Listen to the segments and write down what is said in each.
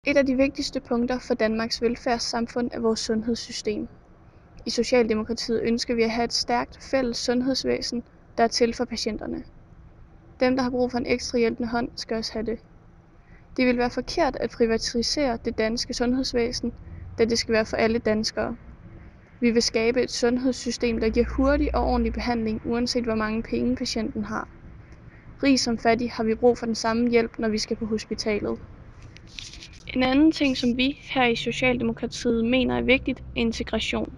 Et af de vigtigste punkter for Danmarks velfærdssamfund er vores sundhedssystem. I Socialdemokratiet ønsker vi at have et stærkt fælles sundhedsvæsen, der er til for patienterne. Dem, der har brug for en ekstra hjælpende hånd, skal også have det. Det vil være forkert at privatisere det danske sundhedsvæsen, da det skal være for alle danskere. Vi vil skabe et sundhedssystem, der giver hurtig og ordentlig behandling, uanset hvor mange penge patienten har. Rig som fattig har vi brug for den samme hjælp, når vi skal på hospitalet. En anden ting, som vi her i Socialdemokratiet mener er vigtigt, er integration.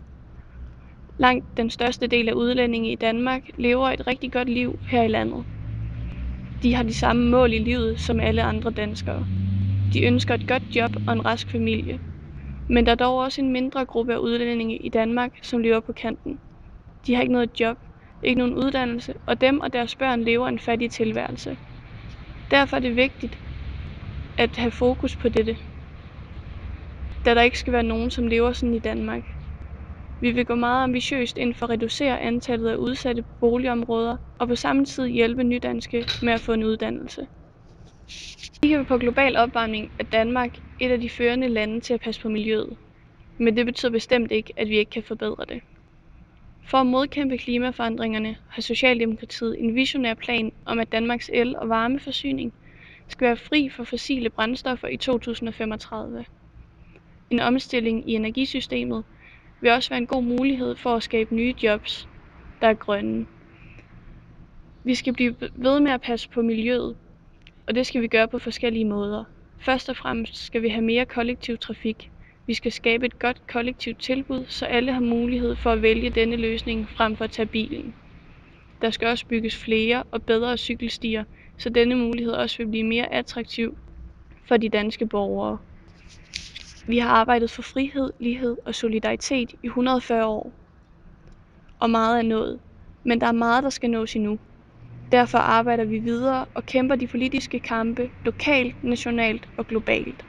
Langt den største del af udlændinge i Danmark lever et rigtig godt liv her i landet. De har de samme mål i livet som alle andre danskere. De ønsker et godt job og en rask familie. Men der er dog også en mindre gruppe af udlændinge i Danmark, som lever på kanten. De har ikke noget job, ikke nogen uddannelse, og dem og deres børn lever en fattig tilværelse. Derfor er det vigtigt at have fokus på dette, da der ikke skal være nogen, som lever sådan i Danmark. Vi vil gå meget ambitiøst ind for at reducere antallet af udsatte boligområder og på samme tid hjælpe nydanske med at få en uddannelse. Kigger vi på global opvarmning, er Danmark et af de førende lande til at passe på miljøet. Men det betyder bestemt ikke, at vi ikke kan forbedre det. For at modkæmpe klimaforandringerne har Socialdemokratiet en visionær plan om, at Danmarks el- og varmeforsyning skal være fri for fossile brændstoffer i 2035. En omstilling i energisystemet vil også være en god mulighed for at skabe nye jobs, der er grønne. Vi skal blive ved med at passe på miljøet, og det skal vi gøre på forskellige måder. Først og fremmest skal vi have mere kollektiv trafik. Vi skal skabe et godt kollektivt tilbud, så alle har mulighed for at vælge denne løsning frem for at tage bilen. Der skal også bygges flere og bedre cykelstier, så denne mulighed også vil blive mere attraktiv for de danske borgere. Vi har arbejdet for frihed, lighed og solidaritet i 140 år, og meget er nået, men der er meget, der skal nås endnu. Derfor arbejder vi videre og kæmper de politiske kampe lokalt, nationalt og globalt.